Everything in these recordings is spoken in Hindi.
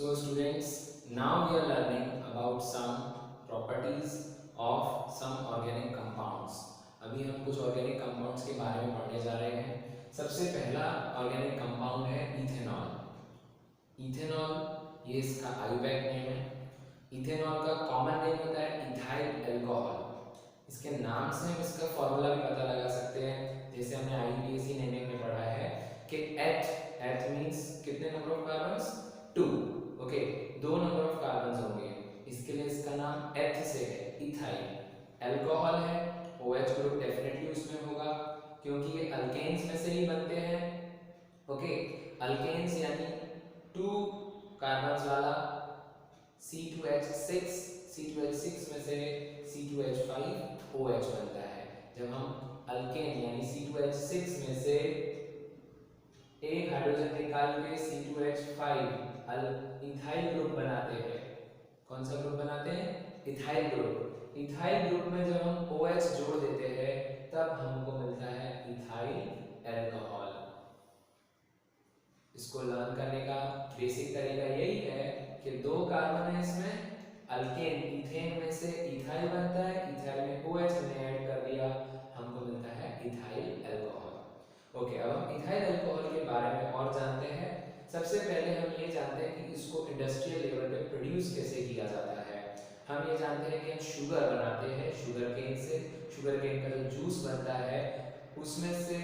So students, now we are learning about some properties of some organic compounds. अभी हम कुछ organic compounds के बारे में पढ़ने जा रहे हैं। सबसे पहला organic compound है इथेनॉल। इथेनॉल ये इसका आयुर्वेद नेम है। इथेनॉल का कॉमन नेम होता है इथाइल अल्कोहल। इसके नाम से हम इसका फॉर्मूला भी पता लगा सकते हैं, जैसे हमने आईयूपीएसी नेमिंग में पढ़ा है कि एथ मींस कितने number of carbons, 2। Okay, 2 number of carbons होंगे, इसके लिए इसका नाम एथ से है, इथाइल। अल्कोहल है, OH ग्रुप डेफिनेटली उसमें होगा क्योंकि ये अल्केन्स में से ही बनते हैं। ओके, अल्केन्स यानी 2 कार्बन्स वाला C2H6 में से C2H5OH बनता है। जब हम अल्केन यानी C2H6 में से एक हाइड्रोजन निकाल के C2H5 इथाइल ग्रुप बनाते हैं। कौन सा ग्रुप बनाते हैं? Ethyl group. इथाइल ग्रुप में जब हम OH जोड़ देते हैं तब हमको मिलता है इथाइल अल्कोहल। इसको लर्न करने का बेसिक तरीका यही है कि 2 कार्बन है इसमें, अल्केन इथेन में से इथाइल बनता है, इथाइल में OH हमने ऐड कर दिया, हमको मिलता है इथाइल अल्कोहल। ओके, अब हम इथाइल अल्कोहल के बारे में और जानते हैं। सबसे पहले हम ये जानते हैं कि इसको इंडस्ट्रियल लेवल पे प्रोड्यूस कैसे किया जाता है। हम ये जानते हैं कि हम शुगर बनाते हैं शुगर केन से। शुगर केन का जो जूस बनता है उसमें से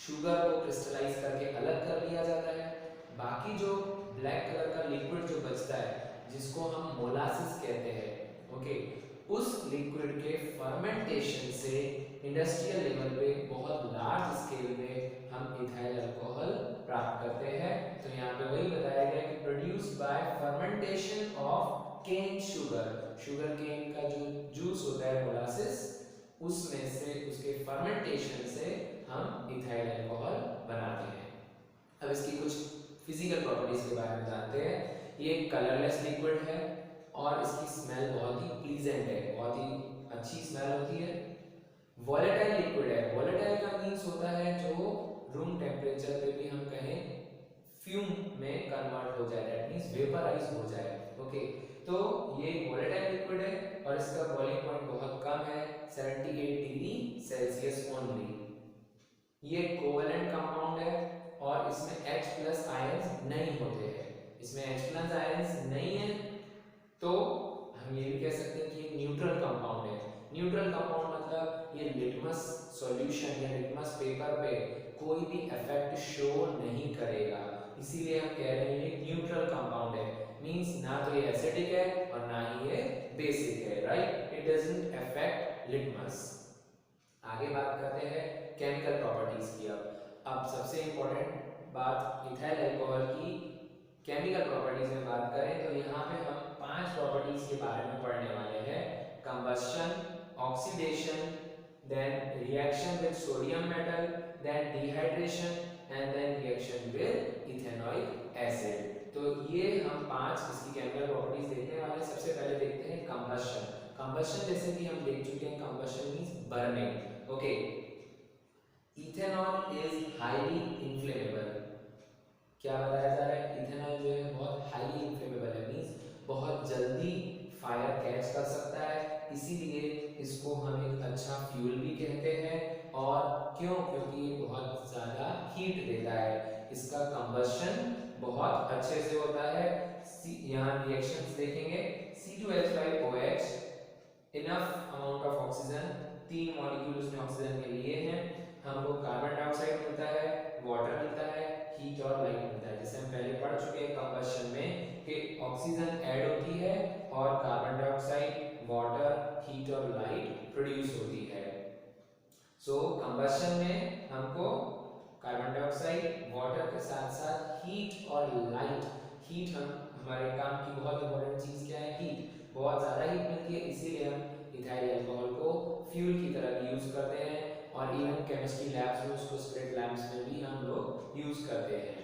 शुगर को क्रिस्टलाइज करके अलग कर लिया जाता है। बाकी जो ब्लैक कलर का लिक्विड जो बचता है जिसको हम मोलासिस कहते हैं, ओके, उस लिक्विड के फर्मेंटेशन से इंडस्ट्रियल लेवल पे बहुत लार्ज स्केल में हम इथाइल अल्कोहल प्राप्त करते हैं। तो यहाँ पे वही बताया गया कि produce by fermentation of cane sugar. Sugar cane का जो जूस होता है मोलासिस, उसमें से उसके फर्मेंटेशन से हम इथाइल अल्कोहल बनाते हैं। अब इसकी कुछ फिजिकल प्रॉपर्टीज के बारे में जानते हैं। ये कलरलेस लिक्विड है और इसकी स्मेल बहुत ही प्लीजेंट है, बहुत ही अच्छी स्मेल होती है। वॉलेटाइल लिक्विड है। वॉलेटाइल का मींस होता है जो रूम टेम्परेचर पे भी हम कहें फ्यूम में कन्वर्ट हो जाए, दैट मींस वेपराइज हो जाए। ओके, तो ये वॉलेटाइल लिक्विड है और इसका बॉइलिंग पॉइंट बहुत कम है, 78 डिग्री सेल्सियस ओनली। ये कोवेलेंट कंपाउंड है और इसमें H+ आयंस नहीं होते हैं। इसमें H+ आयंस नहीं है तो हम ये भी कह सकते हैं कि ये न्यूट्रल कंपाउंड है। न्यूट्रल कंपाउंड मतलब ये लिटमस सॉल्यूशन या लिटमस पेपर पे कोई भी इफेक्ट शो नहीं करेगा, इसीलिए हम कह रहे हैं ये न्यूट्रल कंपाउंड है। मींस ना तो ये एसिडिक है और ना ही ये बेसिक है, right? It doesn't affect litmus. आगे बात करते हैं केमिकल प्रॉपर्टीज की। अब सबसे इंपॉर्टेंट बात इथाइल अल्कोहल की केमिकल प्रॉपर्टीज में बात करें तो यहाँ पे हम 5 प्रॉपर्टीज के बारे में पढ़ने वाले हैं। Combustion, oxidation, then reaction with sodium metal, then dehydration and then reaction with ethanoic acid. तो ये हम 5 इसकी केमिकल प्रॉपर्टीज देखने वाले हैं। सबसे पहले देखते हैं कंबस्शन। कंबस्शन जैसे कि हम देख चुके हैं, combustion means burning. Okay, ethanol is highly inflammable. क्या बताया जा रहा है? इथेनॉल जो है बहुत हाईली इन्फ्लेमेबल है, मींस बहुत जल्दी फायर कैच कर सकता है, इसीलिए इसको हम एक अच्छा फ्यूल भी कहते हैं। और क्यों? क्योंकि ये बहुत ज्यादा हीट देता है। इसका कंबस्शन बहुत अच्छे से होता है। यहाँ रिएक्शंस देखेंगे, C2H5OH enough amount of oxygen, 3 molecule उसमें ऑक्सीजन के लिए हैं। हमको कार्बन डाइऑक्साइड मिलता है, वाटर मिलता है, हीट और लाइट मिलता है। जैसे हम पहले पढ़ चुके हैं कंबस्शन में कि ऑक्सीजन ऐड होती है और कार्बन डाइऑक्साइड, वाटर, हीट और लाइट प्रोड्यूस होती है। सो कंबस्शन में हमको कार्बन डाइऑक्साइड, वाटर के साथ साथ हीट और लाइट, हीट हमारे काम की बहुत इंपॉर्टेंट चीज क्या है? हीट। बहुत ज्यादा हीट मिलती है, इसीलिए हम इथाइल अल्कोहल को फ्यूल की तरह भी यूज करते हैं और इवन केमिस्ट्री लैब्स में उसको स्पिरिट लैम्प्स में भी हम लोग यूज करते हैं।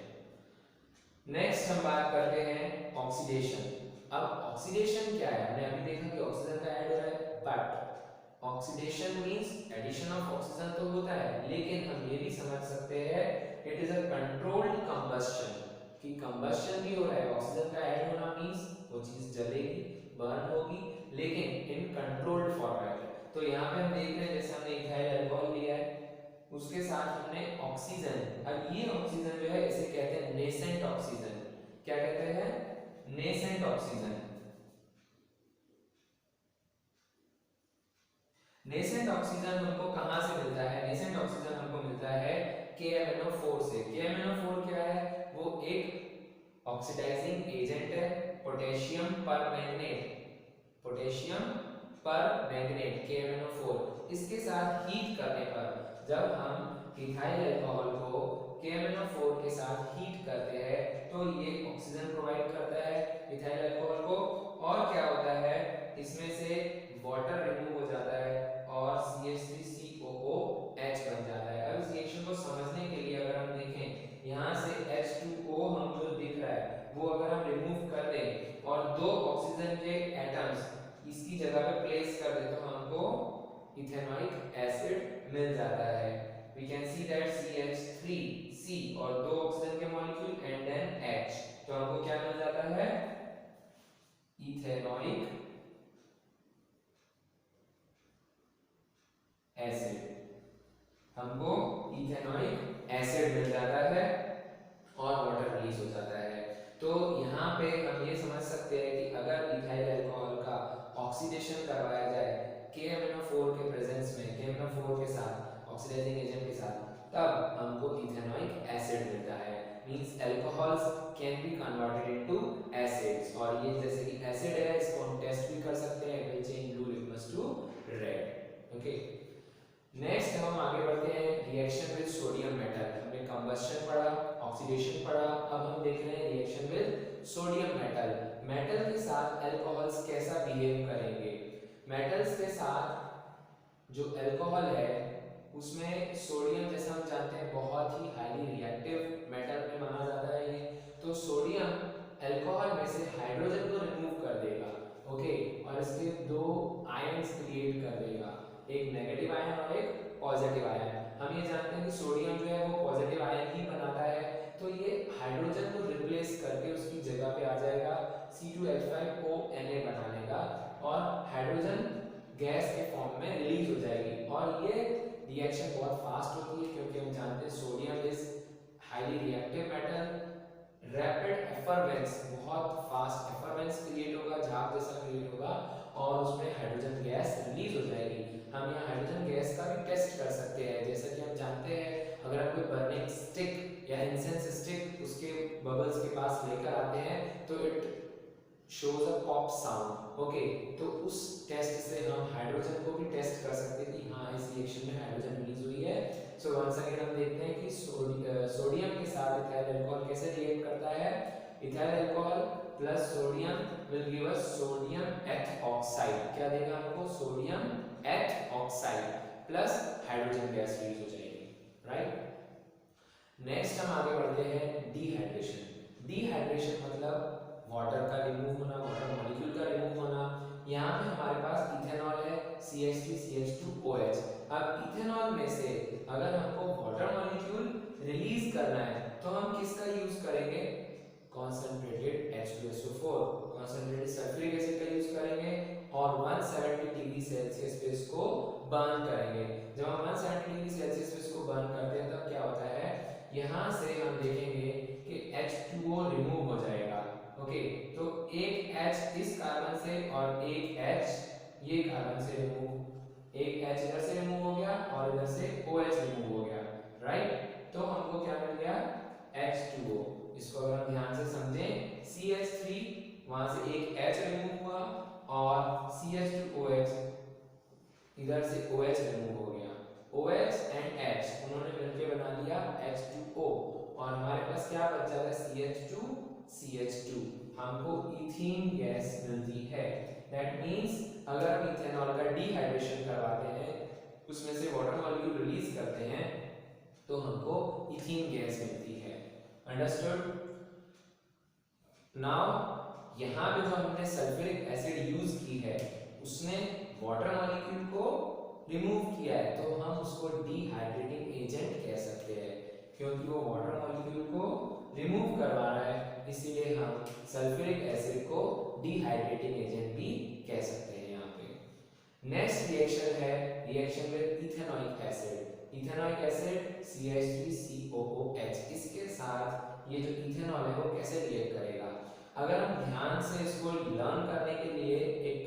नेक्स्ट हम बात करते हैं ऑक्सीडेशन। अब ऑक्सीडेशन क्या है? हमने अभी देखा कि ऑक्सीजन का ऐड हो रहा है, but oxidation means addition of oxygen तो होता है, लेकिन हम ये भी समझ सकते हैं it is a controlled combustion, कि कंबस्शन भी हो रहा है, ऑक्सीजन का बर्न होगी, लेकिन इन कंट्रोल्ड फॉर्मेट। तो यहाँ पे हम देख रहे हैं जैसे हमने इथाइल अल्कोहल लिया है, उसके साथ हमने ऑक्सीजन, अब ये ऑक्सीजन जो है इसे कहते हैं नेसेंट ऑक्सीजन। क्या कहते हैं? Nascent oxygen. नेसेंट ऑक्सीजन हमको कहां से मिलता है? नेसेंट ऑक्सीजन हमको मिलता है KMnO4 से। KMnO4 क्या है? वो एक ऑक्सीडाइजिंग एजेंट है, potassium permanganate, potassium permanganate KMnO4। इसके साथ हीट करने पर जब हम इथाइल अल्कोहल को KMnO4 के साथ हीट करते हैं तो ये ऑक्सीजन प्रोवाइड करता है इथाइल अल्कोहल को, और क्या होता है इसमें से वाटर रिमूव हो जाता है और CH3COOH बन जाता है। अब इस रिएक्शन को समझने के लिए अगर हम देखें यहाँ से H2O हम जो दिख रहा है वो अगर हम रिमूव कर दें और दो ऑक्सीजन के एटम्स इसकी जगह पे प्लेस कर दें तो हमको इथेनॉइक एसिड मिल जाता है। We can see that CH3C और दो ऑक्सीजन के मॉलिक्यूल एंड देन H, तो हमको क्या मिल जाता है? Ethanoic acid. हमको इथेनॉइक एसिड मिल जाता है और वाटर रिलीज हो जाता है। तो यहाँ पे हम ये समझ सकते हैं कि अगर इथाइल अल्कोहल का ऑक्सीडेशन करवाया जाए KMnO4 के प्रेजेंस में, KMnO4 के साथ ऑक्सीडाइजिंग एजेंट के साथ, तब हमको इथेनॉइक एसिड मिलता है। Means alcohols can be converted into acids, और ये जैसे कि एसिड है इसको हम टेस्ट भी कर सकते हैं। It will change blue litmus to red. Okay, next हम आगे बढ़ते हैं रिएक्शन विद सोडियम मेटल। हमने कंबस्शन पढ़ा, ऑक्सीडेशन पढ़ा, अब हम देख रहे हैं reaction with sodium metal. Metal के साथ अल्कोहल्स कैसा बिहेव करेंगे? मेटल्स के साथ जो अल्कोहल है उसमें सोडियम, जैसा हम जानते हैं, बहुत ही हाईली रिएक्टिव मेटल में माना जाता है ये। तो सोडियम अल्कोहल में से हाइड्रोजन को रिमूव कर देगा, ओके, और इसके दो आयंस क्रिएट कर देगा, एक नेगेटिव आयन और एक पॉजिटिव आयन। हम ये जानते हैं कि सोडियम जो है वो पॉजिटिव आयन ही बनाता है, तो ये हाइड्रोजन को रिप्लेस करके उसकी जगह पे आ जाएगा C2H5ONa बनाने का, और हाइड्रोजन गैस के फॉर्म में रिलीज हो जाएगी। और ये रिएक्शन बहुत फास्ट होती है क्योंकि हम जानते हैं sodium is highly reactive metal. Rapid effervescence, बहुत फास्ट एफरवेंस क्रिएट होगा, झाग जैसा क्रिएट होगा, और उसमें हाइड्रोजन गैस रिलीज हो जाएगी। हम यहाँ हाइड्रोजन गैस का भी टेस्ट कर सकते हैं। जैसा कि हम जानते हैं अगर हम कोई बर्निंग स्टिक या इंसेंस स्टिक उसके बबल्स के पास लेकर आते हैं तो it shows a pop sound, okay, तो उस टेस्ट से हम हाइड्रोजन को भी टेस्ट कर सकते हैं कि हाँ इस रिएक्शन में हाइड्रोजन रिलीज हुई है। सो वंस अगेन हम देखते हैं कि सोडियम के साथ इथाइल अल्कोहल कैसे रिएक्ट करता है। Ethyl alcohol plus sodium will give us sodium एथ ऑक्साइड। क्या देगा हमको? सोडियम एथ oxide plus hydrogen gas release हो जाएगी, राइट। नेक्स्ट हम आगे बढ़ते हैं डिहाइड्रेशन। डिहाइड्रेशन मतलब वाटर का रिमूव होना, वाटर मॉलिक्यूल का रिमूव होना। यहाँ पे हमारे पास इथेनॉल है CH3CH2OH। अब इथेनॉल में से अगर हमको वाटर मॉलिक्यूल रिलीज करना है तो हम किसका यूज करेंगे? Concentrated H2SO4, concentrated sulphuric acid का यूज करेंगे और 170 डिग्री सेल्सियस पे इसको बर्न करेंगे। जब हम 170 डिग्री सेल्सियस पे इसको बर्न करते हैं तब क्या होता है, यहाँ से हम देखेंगे कि H2O रिमूव हो जाएगा, ओके, तो एक H इस कार्बन से और एक H ये कार्बन से रिमूव, एक H इधर से रिमूव हो गया और इधर से OH रिमूव हो गया, राइट। तो हमको क्या मिल गया? H2O। इसको अगर हम ध्यान से समझें, CH3 वहां से एक H रिमूव हुआ और CH2OH इधर से OH रिमूव हो गया, OH एंड H उन्होंने मिलकर बना लिया H2O, और हमारे पास क्या बच जाता है? CH2, हमको इथीन गैस मिलती है। दैट मींस अगर हम इथेनॉल का डिहाइड्रेशन करवाते हैं, उसमें से वाटर मॉलिक्यूल रिलीज करते हैं, तो हमको इथीन गैस मिलती है। अंडरस्टूड? नाउ यहाँ पे जो हमने सल्फ्यूरिक एसिड यूज की है उसने वाटर मॉलिक्यूल को रिमूव किया है, तो हम उसको डिहाइड्रेटिंग एजेंट कह सकते हैं क्योंकि वो वाटर मॉलिक्यूल को रिमूव करवा रहा है। इसीलिए हम सल्फ्यूरिक एसिड को डिहाइड्रेटिंग एजेंट भी कह सकते हैं यहाँ पे। नेक्स्ट रिएक्शन है reaction with ethanoic acid. Ethanoic acid CH3COOH, इसके साथ ये जो इथेनॉल है वो कैसे रिएक्ट करेगा। अगर हम ध्यान से इसको लर्न करने के लिए एक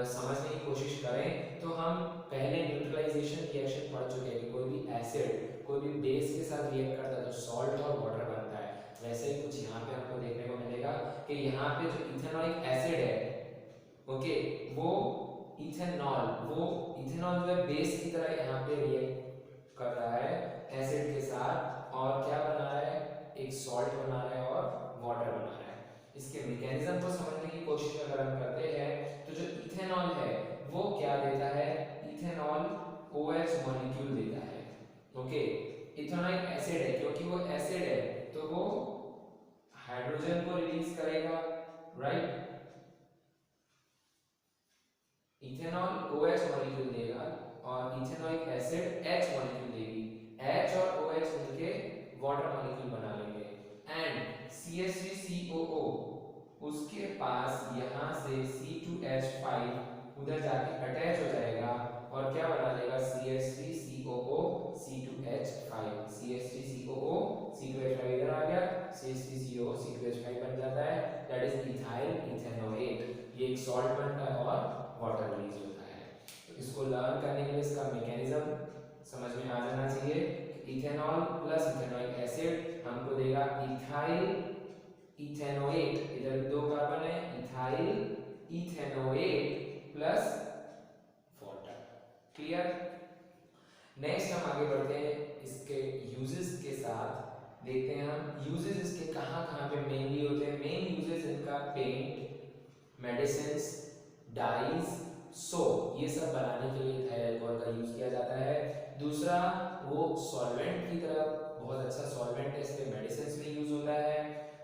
समझने की कोशिश करें तो हम पहले न्यूट्रलाइजेशन रिएक्शन पढ़ चुके हैं कि कोई भी एसिड कोई भी बेस के साथ रिएक्ट करता है तो सॉल्ट और वाटर बनता है। वैसे ही कुछ यहाँ पे आपको देखने को मिलेगा कि यहाँ पे जो इथेनॉइक एसिड है ओके वो इथेनॉल जो है बेस की तरह यहाँ पे रिएक्ट कर रहा है एसिड के साथ और क्या बना रहा है, एक सॉल्ट बना रहा है और वाटर बना रहा है। इसके मैकेनिज्म को समझने की कोशिश अगर हम करते हैं तो जो इथेनॉल है वो क्या देता है, इथेनॉल OH मॉलिक्यूल देता है। ओके इथेनॉइक एसिड है, क्योंकि वो एसिड है तो वो हाइड्रोजन को रिलीज करेगा, राइट। इथेनॉल OH मॉलिक्यूल देगा और इथेनॉइक एसिड H मॉलिक्यूल देगी। H और OH मिलके वाटर मॉलिक्यूल बना लेंगे एंड CH3COO उसके पास यहाँ से C2H5 उधर जाके अटैच हो जाएगा और क्या बना लेगा CH3COO C2H5 CH3COO C2H5 इधर आ गया, CH3COO C2H5 बन जाता है, दैट इज इथाइल इथेनोएट। ये एक सॉल्ट बनता है और वाटर रिलीज होता है। तो इसको लर्न करने के लिए इसका मैकेनिज्म समझ में आ जाना चाहिए। इथेनॉल प्लस इथेनॉइक एसिड हमको देगा इथाइल इथेनोएट, इधर दो कार्बन है, ethyl ethanoate plus water. Clear. Next हम आगे बढ़ते हैं इसके यूजेस के साथ। देखते हैं हम यूजेस इसके कहाँ पे मेनली होते हैं। मेन यूजेस इनका पेंट, मेडिसिन्स, डाइज, सोप, ये सब बनाने के लिए इथाइल अल्कोहल का यूज किया जाता है। दूसरा वो सॉल्वेंट की तरह बहुत अच्छा सॉल्वेंट है, इसलिए मेडिसिन्स में यूज होता है।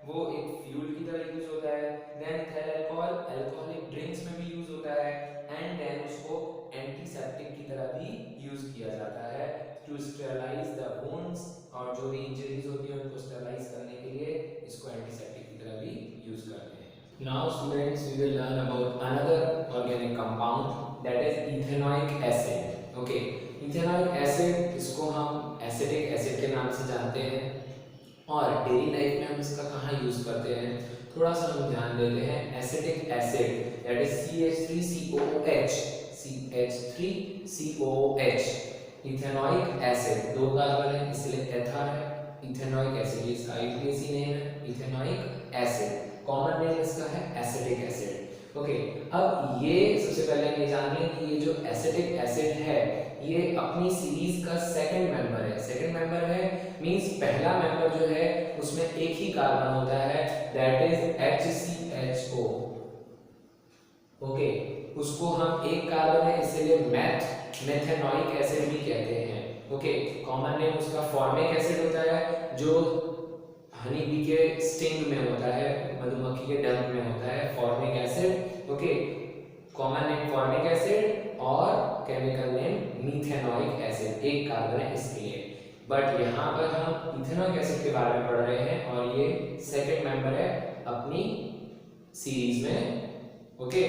वो एक फ्यूल की तरह यूज होता है। Then ethyl alcohol alcoholic drinks में भी यूज होता है एंड देन उसको एंटीसेप्टिक की तरह भी यूज किया जाता है टू स्टेरलाइज द वुंड्स, और जो भी इंजरीज होती है उनको स्टेरलाइज करने के लिए इसको एंटीसेप्टिक की तरह भी यूज करते हैं। Now students, we will learn about another organic compound that is ethanoic acid. Okay, ethanoic acid इसको हम एसिटिक एसिड के नाम से जानते हैं और डेली लाइफ में हम इसका कहाँ यूज करते हैं थोड़ा सा हम ध्यान देते हैं। Acetic acid that is CH3COOH CH3COOH ethanoic acid, दो कार्बन है इसलिए एथर है। इथेनॉइक एसिड इसका IUPAC नेम है इथेनॉइक एसिड, कॉमन नेम इसका है एसिटिक एसिड। ओके अब ये सबसे पहले हम ये जान लें कि ये जो एसिटिक एसिड है ये अपनी सीरीज का सेकंड मेंबर है। सेकंड मेंबर है मींस पहला मेंबर जो है उसमें एक ही कार्बन होता है, दैट इज HCHO। ओके उसको हम एक कार्बन है इसलिए मेथेनॉइक एसिड भी कहते हैं। ओके कॉमन नेम उसका फॉर्मिक एसिड होता है जो हनी बी के स्टिंग में होता है, मधुमक्खी के डंक में होता है formic acid. Okay common name formic acid और केमिकल नेम मीथेनॉइक एसिड, एक कार्बन है इसलिए। बट यहाँ पर हम इथेनॉइक एसिड के बारे में पढ़ रहे हैं और ये सेकंड मेंबर है अपनी सीरीज में। ओके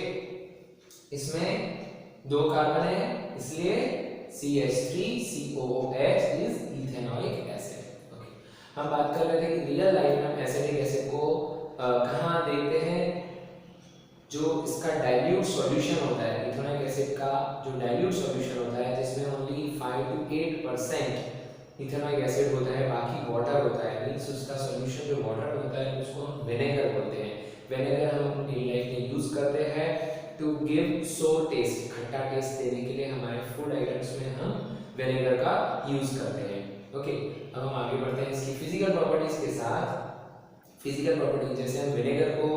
इसमें दो कार्बन है इसलिए CH3COOH is ethanoic acid. Okay हम बात कर रहे थे कि रियल लाइफ में हम एसिटिक एसिड को कहाँ देखते हैं, जो इसका डाइल्यूट सॉल्यूशन होता है। इथेनॉइक एसिड का जो डाइल्यूट सॉल्यूशन होता है जिसमें ओनली 5 to 8% इथेनॉइक एसिड होता है, बाकी वाटर होता है। मींस उसका सॉल्यूशन जो वाटर होता है उसको हम विनेगर बोलते हैं। विनेगर हम अपनी लाइफ में यूज करते हैं टू गिव सोर टेस्ट, खट्टा टेस्ट देने के लिए हमारे फूड आइटम्स में हम विनेगर का यूज करते हैं। ओके अब हम आगे बढ़ते हैं इसकी फिजिकल प्रॉपर्टीज के साथ। फिजिकल प्रॉपर्टी जैसे हम विनेगर को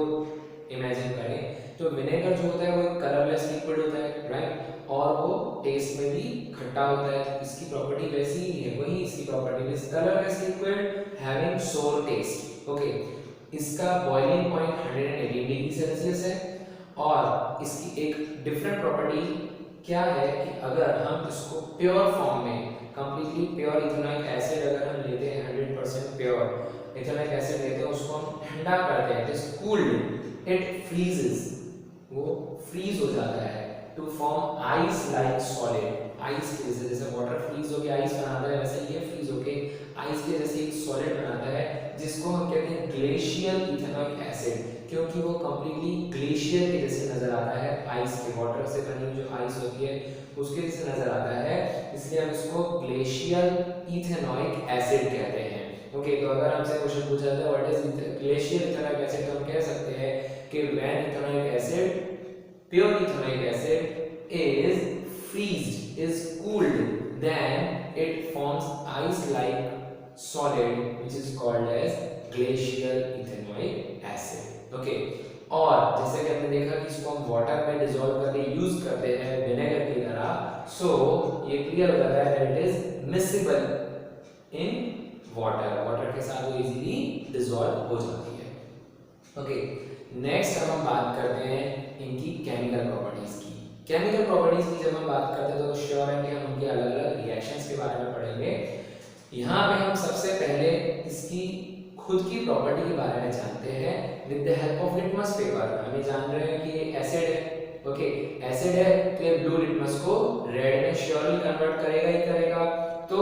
इमेजिन करें तो विनेगर जो होता है वो एक कलरलेस लिक्विड होता है, राइट, और वो टेस्ट में भी खट्टा होता है। तो इसकी प्रॉपर्टी वैसी ही है, वही इसकी property is colourless liquid having सोर टेस्ट। ओके इसका बॉइलिंग पॉइंट 118 डिग्री सेल्सियस है और इसकी एक डिफरेंट प्रॉपर्टी क्या है कि अगर हम इसको प्योर फॉर्म में कंप्लीटली प्योर इथेनॉइक एसिड अगर हम लेते हैं 100% प्योर इथेनॉइक एसिड लेते हैं, उसको हम ठंडा करते हैं, it is cooled, it freezes, वो फ्रीज हो जाता है, to form ice like solid, ice के जैसे, जैसे वाटर फ्रीज होके आइस बनाता है वैसे ये फ्रीज होके आइस के जैसे एक सॉलिड बनाता है, जिसको हम कहते हैं ग्लेशियल इथेनॉइक एसिड, क्योंकि वो कंप्लीटली ग्लेशियर के जैसे नजर आता है, आइस के, वाटर से बनी हुई जो आइस होती है उसके जैसे नजर आता है, इसलिए हम इसको ग्लेशियल इथेनॉइक एसिड कहते हैं। ओके, तो अगर हमसे क्वेश्चन पूछा जाए what is glacial ethanoic acid, तो हम कह सकते हैं कि when ethanoic acid, pure ethanoic acid is freezed, is cooled, then it forms ice like solid which is called as glacial ethanoic acid। Okay, और जैसे कि हमने देखा कि इसको हम वाटर में डिसॉल्व करके यूज करते हैं विनेगर की तरह, सो ये क्लियर हो जाता है that it is miscible in water, water के साथ वो इजीली डिसॉल्व हो जाती है। ओके, नेक्स्ट अब हम बात करते हैं इनकी केमिकल प्रॉपर्टीज की। केमिकल प्रॉपर्टीज की जब हम बात करते हैं तो श्योर है कि हम उनके अलग अलग रिएक्शंस के बारे में पढ़ेंगे। यहाँ पे हम सबसे पहले इसकी खुद की प्रॉपर्टी के बारे में जानते हैं with the help of litmus paper. हम जान रहे हैं कि ये एसिड है, ओके, एसिड है तो ये ब्लू लिटमस को रेड में श्योरली कन्वर्ट करेगा ही करेगा। तो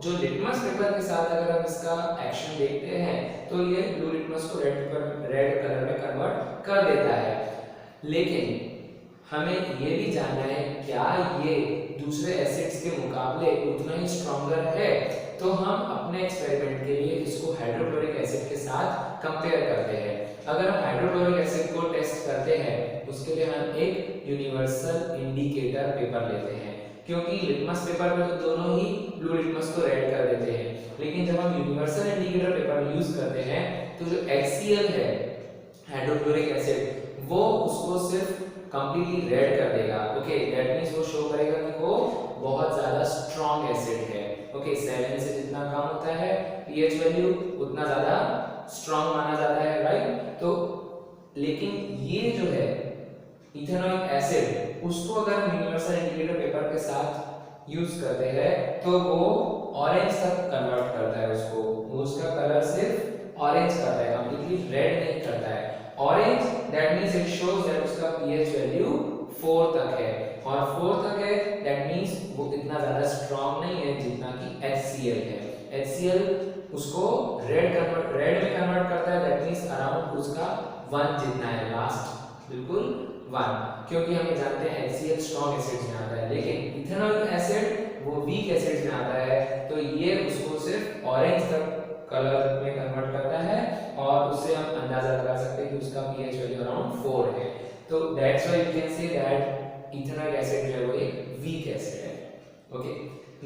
जो लिटमस पेपर के साथ अगर हम इसका एक्शन देखते हैं तो ये ब्लू लिटमस को रेड कलर में कन्वर्ट कर देता है। लेकिन हमें ये भी जानना है क्या ये दूसरे एसिड्स के मुकाबले उतना ही स्ट्रॉन्गर है, तो हम अपने एक्सपेरिमेंट के लिए इसको हाइड्रोक्लोरिक एसिड के साथ कंपेयर करते हैं। अगर हम हाइड्रोक्लोरिक एसिड को टेस्ट करते हैं उसके लिए हम एक यूनिवर्सल इंडिकेटर पेपर लेते हैं, क्योंकि लिटमस पेपर में तो दोनों ही ब्लू लिटमस को रेड कर देते हैं, लेकिन जब हम यूनिवर्सल इंडिकेटर पेपर यूज करते हैं तो जो HCl है हाइड्रोक्लोरिक एसिड वो उसको सिर्फ कंप्लीटली रेड कर देगा। ओके, दैट मींस वो शो करेगा कि वो बहुत ज्यादा स्ट्रॉन्ग एसिड है। ओके, 7 से जितना कम होता है pH वैल्यू उतना ज्यादा स्ट्रॉन्ग माना जाता है, राइट। तो लेकिन ये जो है इथेनॉइक एसिड उसको अगर हम यूनिवर्सल इंडिकेटर पेपर के साथ यूज करते हैं तो वो ऑरेंज तक कन्वर्ट करता है उसको, वो उसका कलर सिर्फ ऑरेंज करता है, कंप्लीटली रेड नहीं करता है। Orange that means it shows that उसका pH वैल्यू 4 तक है, और 4 तक है दैट मींस वो इतना ज्यादा स्ट्रांग नहीं है जितना कि HCl है। HCl उसको रेड में कन्वर्ट करता है, दैट मींस अराउंड उसका 1 जितना है, लास्ट बिल्कुल 1, क्योंकि हम जानते हैं HCl स्ट्रांग एसिड में आता है, लेकिन इथेनॉइक एसिड वो वीक एसिड में आता है, तो ये उसको सिर्फ ऑरेंज तक कलर में कन्वर्ट करता है, और उससे हम अंदाजा लगा सकते हैं कि उसका pH वैल्यू अराउंड 4 है। तो that's why you can say that ethanoic acid जो है वो एक वीक एसिड है। ओके,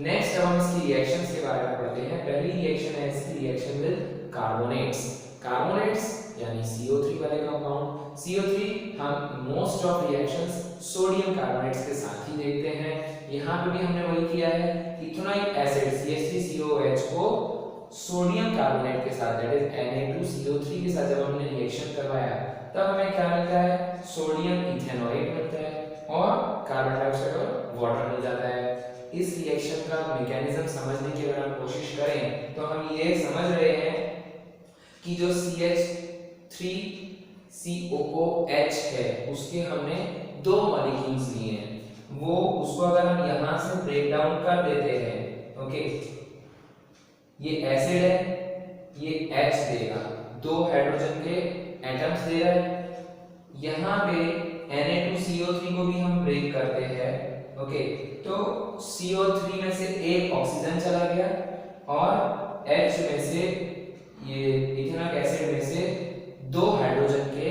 नेक्स्ट अब हम इसकी रिएक्शंस के बारे में पढ़ते हैं। पहली रिएक्शन है इसकी रिएक्शन विद कार्बोनेट्स। कार्बोनेट्स यानी CO3 वाले कंपाउंड। CO3 हम most of reactions sodium carbonates के साथ ही देखते हैं। यहाँ पे भी हमने वही किया है, इथेनॉइक एसिड CH3COOH को सोडियम कार्बोनेट के साथ दैट इज Na2CO3 के साथ जब हमने रिएक्शन करवाया तब हमें क्या मिलता है, सोडियम इथेनॉइक मिलता है और कार्बन डाइऑक्साइड और वाटर मिल जाता है। इस रिएक्शन का मैकेनिज्म समझने की अगर हम कोशिश करें तो हम ये समझ रहे हैं कि जो CH3COOH है उसके हमने 2 मॉलिक्यूल्स लिए हैं, वो उसको अगर हम यहाँ से ब्रेक डाउन कर देते हैं, ओके, ये एसिड है, ये H देगा, 2 हाइड्रोजन के एटम्स दे रहा है। यहाँ पे Na2CO3 को भी हम ब्रेक करते हैं, ओके, तो CO3 में से एक ऑक्सीजन चला गया और H में से ये इथेनॉइक एसिड में से 2 हाइड्रोजन के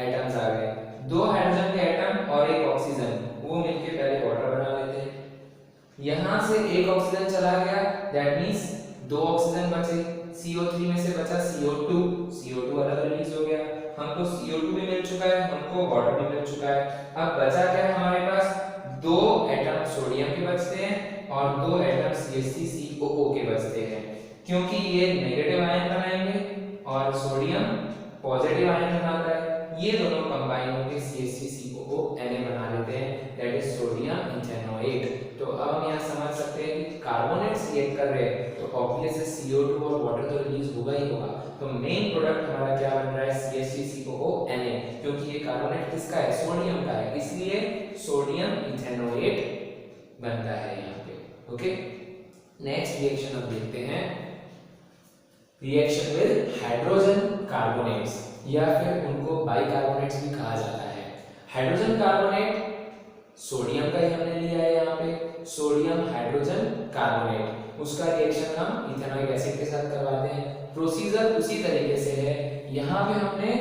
एटम्स आ गए। 2 हाइड्रोजन के एटम और एक ऑक्सीजन वो मिलके पहले वाटर बना लेते हैं। यहाँ से एक ऑक्सीजन चला गया, दैट मींस 2 ऑक्सीजन बचे, CO3 में से बचा CO2 अलग रिलीज हो गया, हमको CO2 भी मिल चुका है, हमको वाटर भी मिल चुका है। अब बचा क्या है हमारे पास, 2 एटम सोडियम के बचते हैं और 2 एटम CH3COO के बचते हैं, क्योंकि ये नेगेटिव आयन बनाएंगे और सोडियम पॉजिटिव आयन बनाता है, ये दोनों कंबाइन होकर CH3COO Na बना लेते हैं, दैट इज सोडियम इथेनोएट। तो अब हम यहाँ समझ सकते हैं कि कार्बोनेट्स रिएक्ट कर रहे हैं तो ऑब्वियस है CO2 और वाटर तो रिलीज होगा ही होगा। तो मेन प्रोडक्ट हमारा क्या बन रहा है, CH3COO Na, क्योंकि ये कार्बोनेट किसका है, सोडियम का है, इसलिए सोडियम इथेनोएट बनता है यहाँ पे। ओके, नेक्स्ट रिएक्शन हम देखते हैं, रिएक्शन विद हाइड्रोजन कार्बोनेट्स या फिर उनको बाइकार्बोनेट्स भी कहा जाता है। हाइड्रोजन कार्बोनेट सोडियम का ही हमने लिया है यहाँ पे, सोडियम हाइड्रोजन कार्बोनेट, उसका रिएक्शन हम इथेनॉइक एसिड के साथ करवाते हैं। प्रोसीजर उसी तरीके से है, यहाँ पे हमने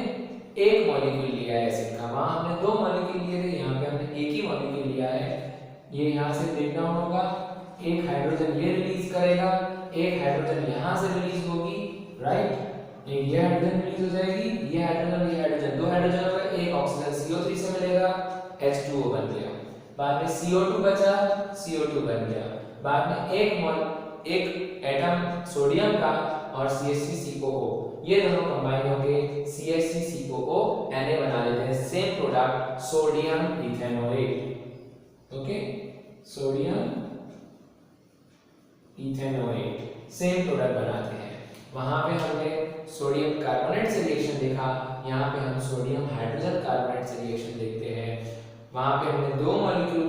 एक मॉलिक्यूल लिया है एसिड का, वहां हमने दो मॉलिक्यूल लिए थे, यहाँ पे हमने एक ही मॉलिक्यूल लिया है। ये यहाँ से ब्रेक डाउन होगा, एक हाइड्रोजन ये रिलीज करेगा, एक हाइड्रोजन यहाँ से रिलीज होगी, राइट, ये हाइड्रोजन रिलीज हो जाएगी, ये हाइड्रोजन, दो हाइड्रोजन हो गए, एक ऑक्सीजन CO3 से मिलेगा, H2O बन गया, बाद में CO2 बचा, CO2 बन गया, बाद में एक एटम सोडियम का और CH3COO, ये दोनों कंबाइन होके CH3COO Na बना लेते हैं, same product sodium ethanoate. Okay, sodium ethanoate same product बनाते हैं। वहां पे हमने सोडियम कार्बोनेट से रिएक्शन देखा, यहाँ पे हम सोडियम हाइड्रोजन कार्बोनेट से रिएक्शन देखते हैं। वहां पे हमने दो मॉलिक्यूल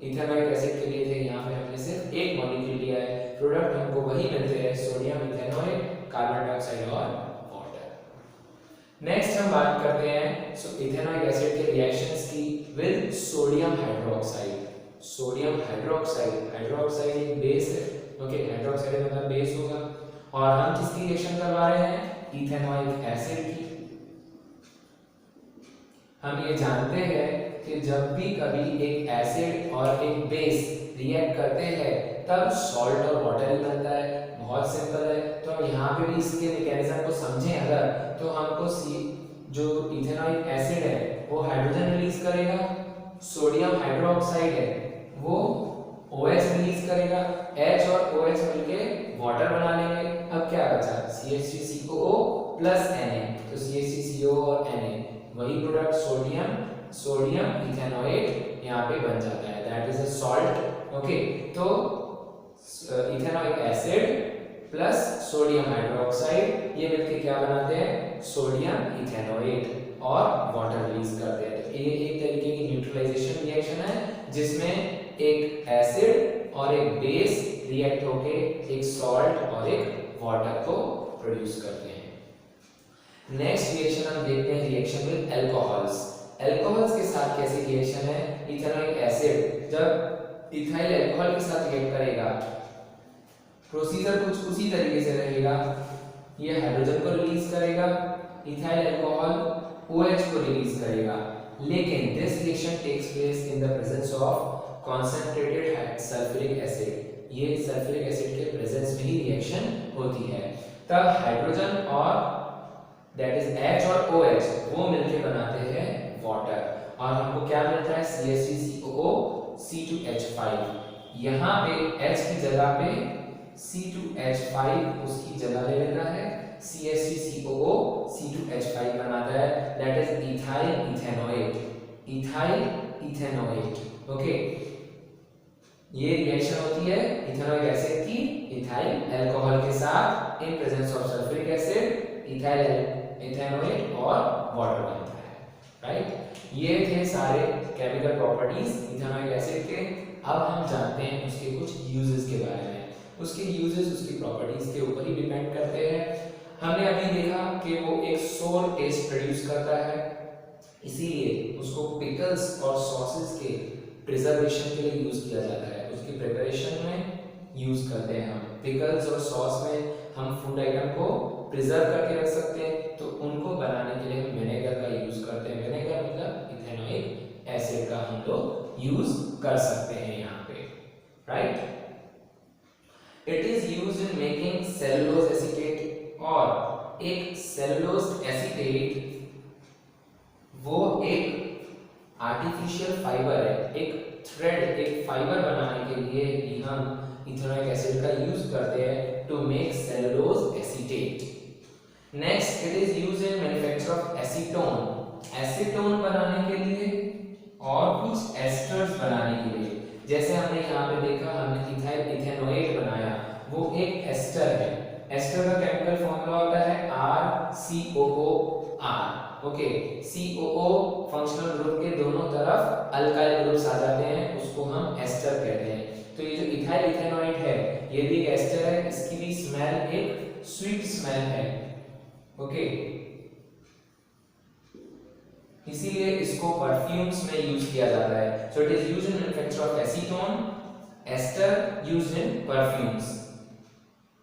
इथेनॉइक एसिड के लिए थे, यहाँ पे हमने सिर्फ एक मॉलिक्यूल लिया है, प्रोडक्ट हमको वही मिलते हैं, सोडियम इथेनोएट, कार्बन डाइऑक्साइड और वाटर। नेक्स्ट हम बात करते हैं इथेनॉइक एसिड के रिएक्शंस की with sodium hydroxide. Sodium hydroxide, hydroxide एक बेस है, ओके, हाइड्रोक्साइड मतलब बेस होगा, और हम किसकी रिएक्शन करवा रहे हैं, इथेनॉइक एसिड की। हम ये जानते हैं कि जब भी कभी एक एसिड और एक बेस रिएक्ट करते हैं तब सॉल्ट और वाटर ही बनता है, बहुत सिंपल है। तो हम यहाँ पे भी इसके मैकेनिज्म को समझें अगर, तो हमको जो इथेनॉइक एसिड है वो हाइड्रोजन रिलीज करेगा, सोडियम हाइड्रोक्साइड है वो OH रिलीज करेगा, H और OH मिलके वाटर बना लेंगे। अब क्या बचा, CH3COO प्लस Na, तो CH3COO और Na वही प्रोडक्ट सोडियम इथेनोएट यहाँ पे बन जाता है, that is a salt. Okay, तो ethanoic acid plus sodium hydroxide ये मिलके क्या बनाते हैं, सोडियम इथेनोएट और वाटर रिलीज करते हैं। तो ये एक तरीके की न्यूट्रलाइजेशन रिएक्शन है जिसमें एक एसिड और एक बेस रिएक्ट होके एक सॉल्ट और एक वाटर को प्रोड्यूस करते हैं। नेक्स्ट रिएक्शन हम देखते हैं, रिएक्शन विद अल्कोहल्स। अल्कोहल्स के साथ कैसी रिएक्शन है, इथेनॉइक एसिड जब इथाइल अल्कोहल के साथ रिएक्ट करेगा, प्रोसीजर कुछ उसी तरीके से रहेगा, ये हाइड्रोजन को रिलीज करेगा, इथाइल अल्कोहल OH को रिलीज करेगा, लेकिन this reaction takes place in the presence of concentrated sulphuric acid. ये सल्फ्यूरिक एसिड के प्रेजेंस में ही रिएक्शन होती है, तब हाइड्रोजन और दैट इज H और OH वो मिलके बनाते हैं वाटर, और हमको क्या मिलता है, CH3COO C2H5। यहाँ पे H की जगह पे C2H5 उसकी जगह ले लेता है, CH3COO C2H5 बनाता है, that is ethyl ethanoate, ethyl ethanoate. Okay, ये रिएक्शन होती है इथेनॉइक एसिड की इथाइल अल्कोहल के साथ in presence of sulphuric acid, ethyl ethanoate और वाटर बनता है, राइट। ये थे सारे केमिकल प्रॉपर्टीज इथेनॉइक एसिड के। अब हम जानते हैं उसके कुछ यूजेस के बारे में। उसके यूजेस उसकी प्रॉपर्टीज के ऊपर ही डिपेंड करते हैं। हमने अभी देखा कि वो एक सोर टेस्ट प्रोड्यूस करता है, इसीलिए उसको पिकल्स और सॉसेस के प्रिजर्वेशन के लिए यूज किया जाता है, उसकी प्रिपरेशन में यूज करते हैं हम। पिकल्स और सॉस में हम फूड आइटम को प्रिजर्व करके रख सकते हैं, तो उनको बनाने के लिए हम विनेगर का यूज करते हैं। विनेगर मतलब इथेनॉइक एसिड का हम लोग यूज कर सकते हैं यहाँ पे, right. It is used in making cellulose acetate, और एक सेलुलोज एसीटेट वो एक आर्टिफिशियल फाइबर है, एक थ्रेड, एक फाइबर बनाने के लिए भी हम इथेनॉइक एसिड का यूज करते हैं to make cellulose acetate. Next, it is used in manufacture of acetone, acetone बनाने के लिए और कुछ एस्टर्स बनाने के लिए। जैसे हमने यहाँ पे देखा, हमने इथाइल इथेनोएट बनाया, वो एक एस्टर है। एस्टर का केमिकल फॉर्मूला होता है RCOOR। Okay, COO functional group के दोनों तरफ अल्काइल ग्रुप्स आ जाते हैं, उसको हम एस्टर कहते हैं। तो ये जो इथाइल इथेनोएट है, ये भी एक एस्टर है, इसकी भी स्मेल एक स्वीट स्मेल है। ओके, इसीलिए इसको परफ्यूम्स में यूज किया जाता है। So it is used in manufacture of acetone, ester used in perfumes.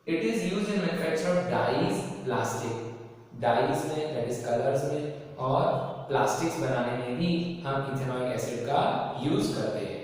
It is used in manufacture of dyes, plastic, dyes में दैट इज कलर्स में, और प्लास्टिक्स बनाने में भी हम इथेनॉइक एसिड का यूज करते हैं।